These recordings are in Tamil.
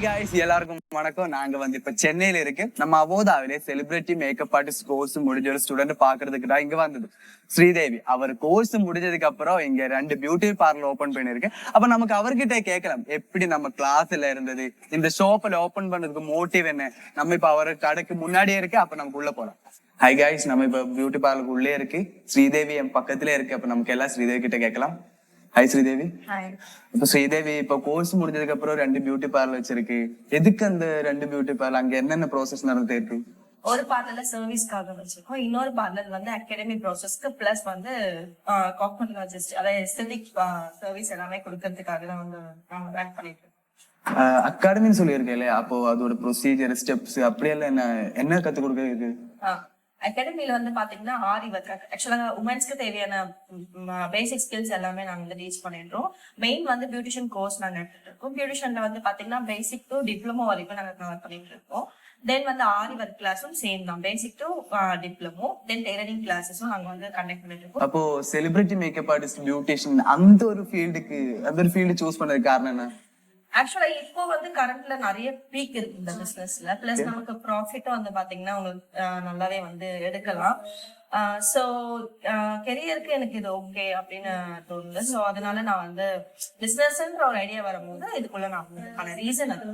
ஹாய் காய்ஸ், எல்லாருக்கும் வணக்கம். நாங்க இப்ப சென்னையில இருக்கு. நம்ம அவோதாவிலே செலிபிரிட்டி மேக்கப் ஆர்டிஸ்ட் கோர்ஸ் முடிஞ்ச ஒரு ஸ்டூடெண்ட் பாக்குறதுக்கு தான் இங்க வந்தது. ஸ்ரீதேவி அவர் கோர்ஸ் முடிஞ்சதுக்கு அப்புறம் இங்க 2 பியூட்டி பார்லர் ஓபன் பண்ணிருக்கு. அப்ப நமக்கு அவர்கிட்ட கேட்கலாம், எப்படி நம்ம கிளாஸ்ல இருந்தது, இந்த ஷாப்ல ஓபன் பண்ணதுக்கு மோட்டிவ் என்ன. நம்ம இப்ப அவர் கடைக்கு முன்னாடியே இருக்கு. அப்ப நமக்கு உள்ள போலாம். ஹாய் காய்ஸ், நம்ம இப்ப பியூட்டி பார்லருக்கு உள்ளே இருக்கு. ஸ்ரீதேவி என் பக்கத்திலே இருக்கு. அப்ப நமக்கு எல்லாம் ஸ்ரீதேவி கிட்ட கேட்கலாம். ஹாய் ஸ்ரீதேவி. இப்ப ஸ்ரீதேவி இப்ப கோர்ஸ் முடிஞ்சதுக்கு அப்புறம் 2 பியூட்டி பார்லர் வச்சிருக்கு. எதுக்கு அந்த 2 பியூட்டி பார்லர், அங்க என்னென்ன ப்ராசஸ் நடந்துட்டு இருக்கு? ஒரு பார்லர்ல சர்வீஸ்க்காக வச்சிருக்கோம், இன்னொரு பார்லர் வந்து அகாடமி ப்ராசஸ்க்கு பிளஸ் வந்து காஸ்மெட்டாலஜிஸ்ட் அதாவது எஸ்தெட்டிக் சர்வீஸ் எல்லாமே கொடுக்கறதுக்காக தான் வந்து நாங்க ரன் பண்ணிட்டு இருக்கோம். அகாடமின்னு சொல்லியிருக்கேன் இல்லையா, அப்போ அதோட ப்ரொசீஜர் ஸ்டெப்ஸ் அப்படியெல்லாம் என்ன கத்து கொடுக்குறது? அகாடமில வந்து பாத்தீங்கன்னா ஆரி ஒர்க், ஆக்சுவலா உமன்ஸ்க்கு தேவையான பேசிக் ஸ்கில்ஸ் எல்லாமே நாங்க வந்து டீச் பண்ணிடுறோம். மெயின் வந்து பியூட்டிஷியன் கோர்ஸ் நாங்க எடுத்துட்டு இருக்கோம். பியூட்டிஷியன்ல வந்து பாத்தீங்கன்னா பேசிக் டு டிப்ளமோ வரைக்கும் நாங்க கவர் பண்ணிட்டு இருக்கோம். தென் வந்து ஆரி ஒர்க் கிளாஸும் சேம் தான், basic to diploma. Then tailoring கிளாஸஸும் நாங்க வந்து கண்டக்ட் பண்ணிட்டு இருக்கோம். அப்போ செலிபிரிட்டி மேக்கப் ஆர்டிஸ்ட் பியூட்டிஷியன் அந்த ஒரு ஃபீல்டு சூஸ் பண்ணதுக்கு காரணம் என்ன? ஆக்சுவலா இப்போ வந்து கரண்ட்ல நிறைய பீக் இருக்கு இந்த பிசினஸ்ல, பிளஸ் நமக்கு ப்ராஃபிட்டும் வந்து பாத்தீங்கன்னா உங்களுக்கு நல்லாவே வந்து எடுக்கலாம். சோ கெரியருக்கு எனக்கு இது ஓகே அப்படின்னு தோணுது. சோ அதனால நான் வந்து பிசினஸ்ன்ற ஒரு ஐடியா வரும்போது இதுக்குள்ள நான் ரீசன் அது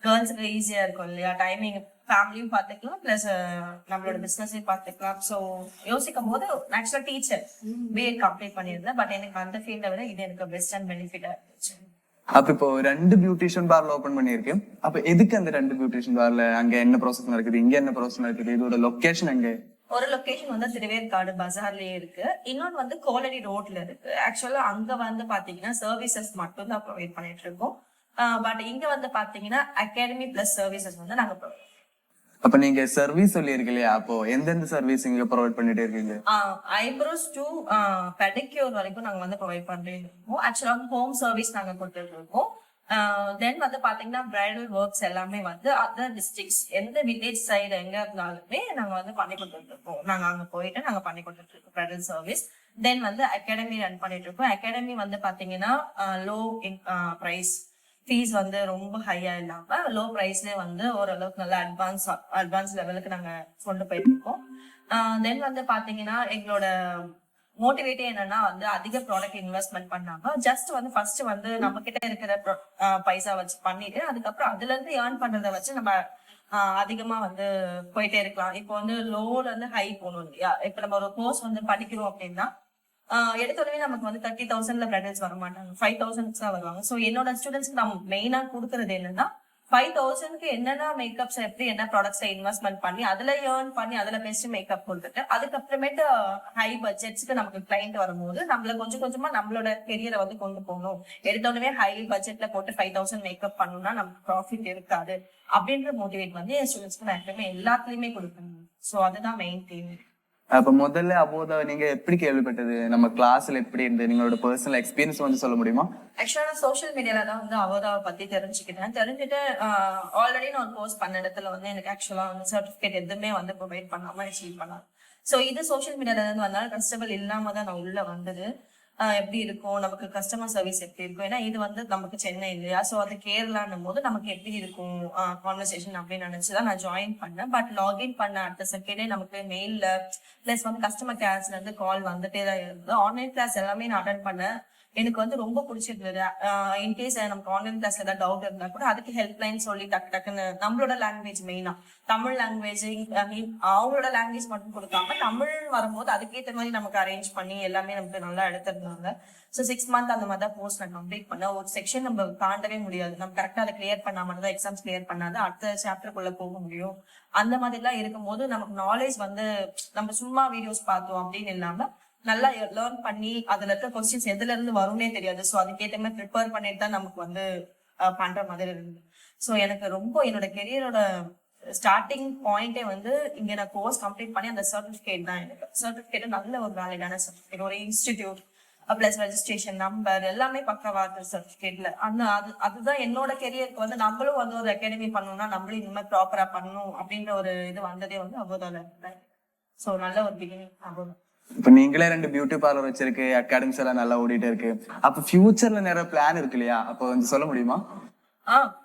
கேர்ள்ஸுக்கு ஈஸியா இருக்கும் இல்லையா, டைமிங் ஃபேமிலியும் பாத்துக்கலாம் பிளஸ் நம்மளோட பிசினஸையும் பாத்துக்கலாம். சோ யோசிக்கும் போது ஆக்சுவலா டீச்சர் பிஎட் கம்ப்ளீட் பண்ணியிருந்தேன். பட் எனக்கு அந்த ஃபீல்டை விட இது எனக்கு பெஸ்ட் அண்ட் பெனிஃபிட்டா இருந்துச்சு. அப்ப இப்போ 2 பியூட்டிஷியன் பார்ல ஓபன் பண்ணிருக்கு. அப்ப எதுக்கு அந்த 2 பியூட்டிஷியன் பார்ல, அங்க என்ன ப்ராசஸ் நடக்குது, இங்க என்ன ப்ராசஸ் நடக்குது, இதோட லொகேஷன் எங்க? ஒரு லொகேஷன் வந்து திருவேற்காடு பஜார்லயே இருக்கு, இன்னொன்னு வந்து கோலடி ரோட்ல இருக்கு. ஆக்சுவலா அங்க வந்து பாத்தீங்கன்னா சர்வீசஸ் மட்டும் தான் ப்ரொவைட் பண்ணிட்டு இருக்கோம். பட் இங்க வந்து பாத்தீங்கன்னா அகாடமி பிளஸ் சர்வீசஸ் வந்து நாங்க ப்ரொவைட். அப்ப நீங்க சர்வீஸ் சொல்லியிருக்க இல்லையா, அப்போ எந்தெந்த சர்வீஸ் இங்க ப்ரொவைட் பண்ணிட்டு இருக்கீங்க? ஐப்ரோஸ் டு பெடிக்யூர் வரைக்கும் நாங்க வந்து ப்ரொவைட் பண்ணிட்டு இருக்கோம். ஆக்சுவலா ஹோம் சர்வீஸ் நாங்க கொடுத்துட்டு இருக்கோம். தென் வந்து பாத்தீங்கன்னா பிரைடல் ஒர்க்ஸ் எல்லாமே வந்து அதர் டிஸ்ட்ரிக்ட்ஸ் எந்த வில்லேஜ் சைடு எங்க இருந்தாலுமே நாங்க வந்து பண்ணி கொடுத்துட்டு இருக்கோம். நாங்க அங்க போயிட்டு நாங்க பண்ணி கொடுத்துட்டு இருக்கோம் பிரைடல் சர்வீஸ். தென் வந்து அகாடமி ரன் பண்ணிட்டு இருக்கோம். அகாடமி வந்து பாத்தீங்கன்னா லோ பிரைஸ், ஃபீஸ் வந்து ரொம்ப ஹையா இல்லாம லோ பிரைஸ்லயே வந்து ஓரளவுக்கு நல்ல அட்வான்ஸ் லெவலுக்கு நாங்க கொண்டு போயிட்டு இருக்கோம். தென் வந்து பாத்தீங்கன்னா எங்களோட மோட்டிவேட்டே என்னன்னா வந்து அதிக ப்ராடக்ட் இன்வெஸ்ட்மெண்ட் பண்ணாம ஜஸ்ட் வந்து ஃபர்ஸ்ட் வந்து நம்ம கிட்ட இருக்கிற பைசா வச்சு பண்ணிட்டு அதுக்கப்புறம் அதுல இருந்து ஏர்ன் பண்றதை வச்சு நம்ம அதிகமா வந்து போயிட்டே இருக்கலாம். இப்போ வந்து லோல இருந்து ஹை போகணும் இல்லையா. இப்ப நம்ம ஒரு கோர்ஸ் வந்து படிக்கிறோம் அப்படின்னா எடுத்தோடனே நமக்கு வந்து 30,000ல பிரைடல்ஸ் வர மாட்டாங்க, 5,000 தான் வருவாங்க. சோ என்னோட ஸ்டூடெண்ட்ஸ்க்கு நம்ம மெயினா கொடுக்கறது என்னன்னா 5,000க்கு என்னென்ன மேக்கப்ஸ் எப்படி என்ன ப்ராடக்ட்ஸ்ல இன்வெஸ்ட்மெண்ட் பண்ணி அதுல ஏர்ன் பண்ணி அதுல பெஸ்ட் மேக்கப் கொடுத்துட்டு அதுக்கப்புறமேட்டு ஹை பட்ஜெட்ஸ்க்கு நமக்கு கிளைண்ட் வரும்போது நம்மள கொஞ்சம் கொஞ்சமா நம்மளோட கெரியரை வந்து கொண்டு போகணும். எடுத்தோடனே ஹை பட்ஜெட்ல போட்டு 5,000 மேக்கப் பண்ணணும்னா நமக்கு ப்ராஃபிட் இருக்காது அப்படின்ற மோட்டிவேட் வந்து என் ஸ்டூடெண்ட்ஸ்க்கு நான் எப்பவுமே எல்லாத்துலயுமே கொடுக்கணும். சோ அதுதான் மெயின் தீம். அப்ப முதல்ல அபோதா நீங்க எப்படி கேள்விப்பட்டது, நம்ம கிளாஸ்ல எப்படி இருந்து நீங்களோட பர்சனல் எக்ஸ்பீரியன்ஸ் வந்து சொல்ல முடியுமா? ஆக்சுவலா சோசியல் மீடியால தான் வந்து அவோதாவை பத்தி தெரிஞ்சுட்டு ஆல்ரெடி நான் ஒரு கோர்ஸ் பண்ண இடத்துல வந்து எனக்கு ஆக்சுவலா வந்து சர்டிபிகேட் எதுவுமே வந்து ப்ரொவைட் பண்ணாம அச்சீவ் பண்ணாங்க. சோ இது சோசியல் மீடியால இருந்து வந்தாலும் கஸ்டமர் இல்லாம தான் நான் உள்ள வந்தது. எப்படி இருக்கும் நமக்கு கஸ்டமர் சர்வீஸ் எப்படி இருக்கும், ஏன்னா இது வந்து நமக்கு சென்னை இல்லையா, சோ அது கேரளான்னும் போது நமக்கு எப்படி இருக்கும் கான்வர்சேஷன் அப்படின்னு நினைச்சுதான் நான் ஜாயின் பண்ணேன். பட் லாகின் பண்ண அடுத்த செகண்டே நமக்கு மெயில்ல பிளஸ் வந்து கஸ்டமர் கேர்ஸ்ல இருந்து கால் வந்துட்டே தான் இருந்தது. ஆன்லைன் கிளாஸ் எல்லாமே நான் அட்டன் பண்ணேன், எனக்கு வந்து ரொம்ப பிடிச்சிருந்தது. இன்கேஸ் நமக்கு ஆன்லைன் கிளாஸ் ஏதாவது டவுட் இருந்தா கூட அதுக்கு ஹெல்ப்லைன் சொல்லி டக்குன்னு நம்மளோட லாங்குவேஜ் மெயினா தமிழ் லாங்குவேஜ் அவங்களோட லாங்குவேஜ் மட்டும் கொடுக்காம தமிழ் வரும்போது அதுக்கேற்ற மாதிரி நமக்கு அரேஞ்ச் பண்ணி எல்லாமே நமக்கு நல்லா எடுத்திருந்தாங்க. ஸோ 6 மந்த் அந்த மாதிரி தான் கோர்ஸ் நான் கம்ப்ளீட் பண்ணேன். ஒரு செக்ஷன் நம்ம தாண்டவே முடியாது, நம்ம கரெக்டா அதை கிளியர் பண்ணா மட்டும் தான் எக்ஸாம்ஸ் கிளியர் பண்ணாது அடுத்த சாப்டருக்குள்ள போக முடியும். அந்த மாதிரி எல்லாம் இருக்கும்போது நமக்கு நாலேஜ் வந்து நம்ம சும்மா வீடியோஸ் பார்த்தோம் அப்படின்னு இல்லாம நல்லா லேர்ன் பண்ணி அதுல இருக்க கொஸ்டின்ஸ் எதுல இருந்து வரும்னே தெரியாது. சோ அதுக்கேற்ற மாதிரி ப்ரிப்பேர் பண்ணிட்டு தான் நமக்கு வந்து பண்ற மாதிரி இருந்தது. சோ எனக்கு ரொம்ப என்னோட கெரியரோட ஸ்டார்டிங் பாயிண்டே வந்து இங்க நான் கோர்ஸ் கம்ப்ளீட் பண்ணி அந்த சர்டிபிகேட் தான். எனக்கு சர்டிபிகேட் நல்ல ஒரு வேலிடான சர்டிபிகேட், ஒரு இன்ஸ்டிடியூட் பிளஸ் ரெஜிஸ்ட்ரேஷன் நம்பர் எல்லாமே பக்கவா இருக்கு சர்டிபிகேட்ல. அதுதான் என்னோட கெரியருக்கு வந்து நம்மளும் வந்து ஒரு அகாடமி பண்ணணும்னா நம்மளும் இந்த மாதிரி ப்ராப்பரா பண்ணணும் அப்படின்ற ஒரு இது வந்ததே வந்து அவ்வளோதான் இருந்தேன். சோ நல்ல ஒரு பிகினிங் அவ்வளோ. இப்ப நீங்களே 2 பியூட்டி பார்லர் வச்சிருக்கு, அகாடமிஸ் எல்லாம் நல்லா ஓடிட்டு இருக்கு. அப்ப ஃபியூச்சர்ல நிறைய பிளான் இருக்கு இல்லையா, அப்ப வந்து சொல்ல முடியுமா?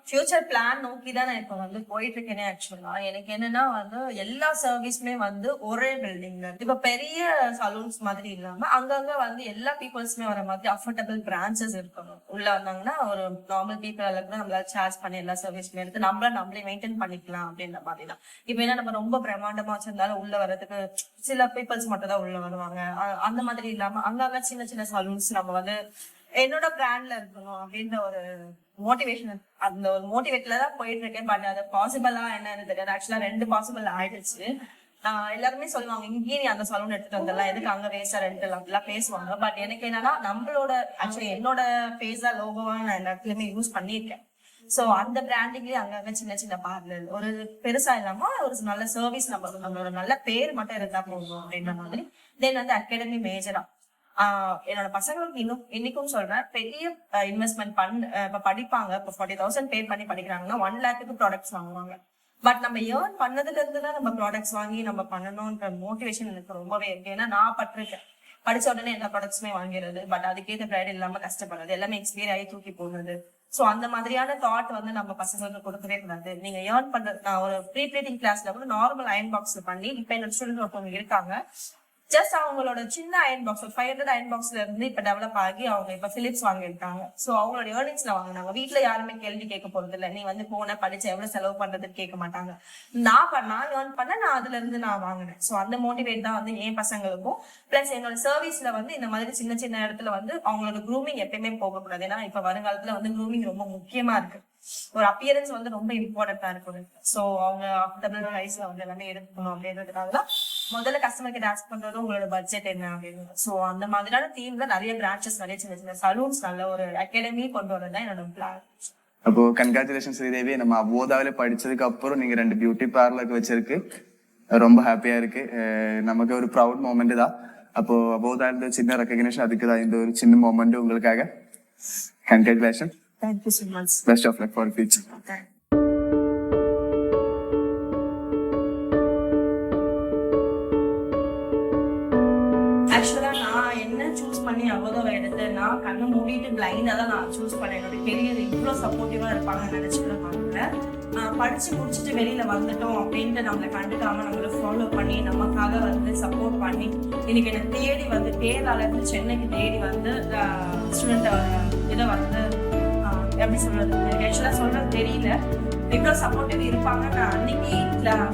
ஃபியூச்சர் பிளான் நோக்கி தான் நான் இப்ப வந்து போயிட்டு இருக்கேனே. ஆக்சுவலா எனக்கு என்னன்னா வந்து எல்லா சர்வீஸுமே வந்து ஒரே பில்டிங்ல இப்ப பெரிய சலூன்ஸ் மாதிரி இல்லாம அங்கங்க வந்து எல்லா பீப்புள்ஸுமே வர மாதிரி அஃபோர்டபுள் பிரான்ச்சஸ் இருக்கணும். உள்ள வந்தாங்கன்னா ஒரு நார்மல் பீப்புள் அளவுக்கு நம்மளால சார்ஜ் பண்ணி எல்லா சர்வீஸுமே எடுத்து நம்மளே மெயின்டைன் பண்ணிக்கலாம் அப்படின்ற மாதிரி தான். இப்ப என்ன நம்ம ரொம்ப பிரம்மாண்டமா வச்சிருந்தாலும் உள்ள வர்றதுக்கு சில பீப்புள்ஸ் மட்டும் தான் உள்ள வருவாங்க. அந்த மாதிரி இல்லாம அங்கங்க சின்ன சின்ன சலூன்ஸ் நம்ம வந்து என்னோட பிராண்ட்ல இருக்கணும் அப்படின்ற ஒரு மோட்டிவேஷன், அந்த ஒரு மோட்டிவேட்ல தான் போயிட்டு இருக்கேன். பட் அது பாசிபிளா என்னன்னு தெரியாது. ஆக்சுவலா 2 பாசிபிள் ஆயிடுச்சு. எல்லாருமே சொல்லுவாங்க இங்கேயே நீ அந்த சலூன் எடுத்துட்டு வந்துடலாம், எதுக்கு அங்க வேஸ்டா ரெண்ட் அப்படிலாம் பேசுவாங்க. பட் எனக்கு என்னன்னா நம்மளோட ஆக்சுவலி என்னோட ஃபேஸா லோகோவா நான் எல்லா இடத்துலயுமே யூஸ் பண்ணியிருக்கேன். சோ அந்த பிராண்டிங்லயே அங்கங்க சின்ன சின்ன பார்லர் ஒரு பெருசா இல்லாம ஒரு நல்ல சர்வீஸ் நம்மளோட நல்ல பேர் மட்டும் இருந்தா போதும் அப்படின்ற மாதிரி. தென் வந்து அகாடமி மேஜரா என்னோட பசங்களுக்கு இன்னைக்கும் சொல்றேன், பெரிய இன்வெஸ்ட்மெண்ட் இப்ப படிப்பாங்க. இப்ப 40,000 பே பண்ணி படிக்கிறாங்கன்னா 1 lakhக்கு ப்ராடக்ட்ஸ் வாங்குவாங்க. பட் நம்ம ஏர்ன் பண்ணதுல இருந்துதான் நம்ம ப்ராடக்ட்ஸ் வாங்கி நம்ம பண்ணணும்ன்ற மோட்டிவேஷன் எனக்கு ரொம்பவே இருக்கு. ஏன்னா நான் பட்டிருக்கேன், படிச்ச உடனே எல்லா ப்ராடக்ட்ஸுமே வாங்கிறது, பட் அதுக்கேற்ற பிரைட் இல்லாம கஷ்டப்படுறது, எல்லாமே எக்ஸ்பீரி ஆகி தூக்கி போடுறது. சோ அந்த மாதிரியான தாட் வந்து நம்ம பசங்களுக்கு கொடுக்கவே கூடாது. நீங்க ஏர்ன் பண்றது, நான் ஒரு ப்ரீ ப்ளீட்டிங் கிளாஸ்ல கூட நார்மல் அயன் பாக்ஸ்ல பண்ணி இப்ப என்னோட ஸ்டூடெண்ட் ஒருத்தவங்க இருக்காங்க. ஜஸ்ட் அவங்களோட சின்ன அயன் பாக்ஸ் 500 அயன் பாக்ஸ்ல இருந்து இப்ப டெவலப் ஆகி அவங்க இப்ப பிலிப்ஸ் வாங்கியிருக்காங்க. சோ அவங்களோட ஏர்னிங்ஸ்ல வாங்கினாங்க. வீட்டுல யாருமே கேள்வி கேட்க போறது இல்ல, நீ வந்து போன படிச்சு எவ்வளவு செலவு பண்றதுன்னு கேட்க மாட்டாங்க. நான் ஏர்ன் பண்ண நான் அதுல இருந்து நான் வாங்கினேன். சோ அந்த மோட்டிவேட் தான் வந்து என் பசங்களுக்கும். பிளஸ் என்னோட சர்வீஸ்ல வந்து இந்த மாதிரி சின்ன சின்ன இடத்துல வந்து அவங்களோட க்ரூமிங் எப்பயுமே போகக்கூடாது. ஏன்னா இப்ப வருங்காலத்துல வந்து க்ரூமிங் ரொம்ப முக்கியமா இருக்கு. ஒரு அப்பியரன்ஸ் வந்து ரொம்ப இம்பார்ட்டன்டா இருக்கும். சோ அவங்க அஃபோர்டபுள் பிரைஸ்ல வந்து எல்லாமே எடுக்கணும் அப்படின்றதுக்காகதான் முதல்ல கஸ்டமர் கிட்ட ஆஸ்க் பண்றது உங்களோட பட்ஜெட் என்ன அப்படின்னு. சோ அந்த மாதிரியான தீம்ல நிறைய பிரான்ச்சஸ், நிறைய சின்ன சின்ன சலூன்ஸ், நல்ல ஒரு அகாடமி கொண்டு வரதான் என்னோட பிளான். அப்போ கங்க்ராச்சுலேஷன் ஸ்ரீதேவி. நம்ம அபோதாவில படிச்சதுக்கு அப்புறம் நீங்க 2 பியூட்டி பார்லருக்கு வச்சிருக்கு, ரொம்ப ஹாப்பியா இருக்கு. நமக்கு ஒரு ப்ரௌட் மூமெண்ட் தான். அப்போ அபோதாவில சின்ன ரெக்கக்னிஷன், அதுக்கு தான் இந்த ஒரு சின்ன மூமெண்ட் உங்களுக்காக. Congratulation. Thank you so much. Best of luck for the future. Okay. ஆக்சுவலா நான் என்ன சூஸ் பண்ணி அவ்வளோ எடுத்தேன்னா கண்ணை மூடிட்டு பிளைண்டா தான் நான் சூஸ் பண்ணேன். என்னோட கெரியர் இவ்வளோ சப்போர்ட்டிவா இருப்பாங்கன்னு நினைச்சுக்கிற பாருங்க. படிச்சு முடிச்சுட்டு வெளியில வந்துட்டோம் அப்படின்ட்டு நம்மளை கண்டுக்காம நம்மள ஃபாலோ பண்ணி நமக்காக வந்து சப்போர்ட் பண்ணி இன்னைக்கு என்ன தேடி வந்து கேரளால இருந்து சென்னைக்கு தேடி வந்து ஸ்டூடெண்ட் இதை வந்து எப்படி சொல்றது, எனக்கு ஆக்சுவலா சொல்றது தெரியல. இவ்வளவு சப்போர்ட்டிவ் இருப்பாங்க நான் அன்னைக்கு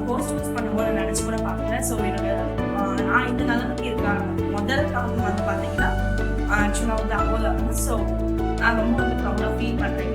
கோர்ஸ் சூஸ் பண்ணும்போது நினைச்சு கூட பாக்கல. ஸோ என்னோட நான் இந்த நிலைமைக்கு இருக்காங்க முதல் கவுண்ட் வந்து பாத்தீங்கன்னா ஆக்சுவலா வந்து அப்போல. ஸோ நான் ரொம்ப வந்து ப்ராப்ளம் ஃபீல் பண்றேன்.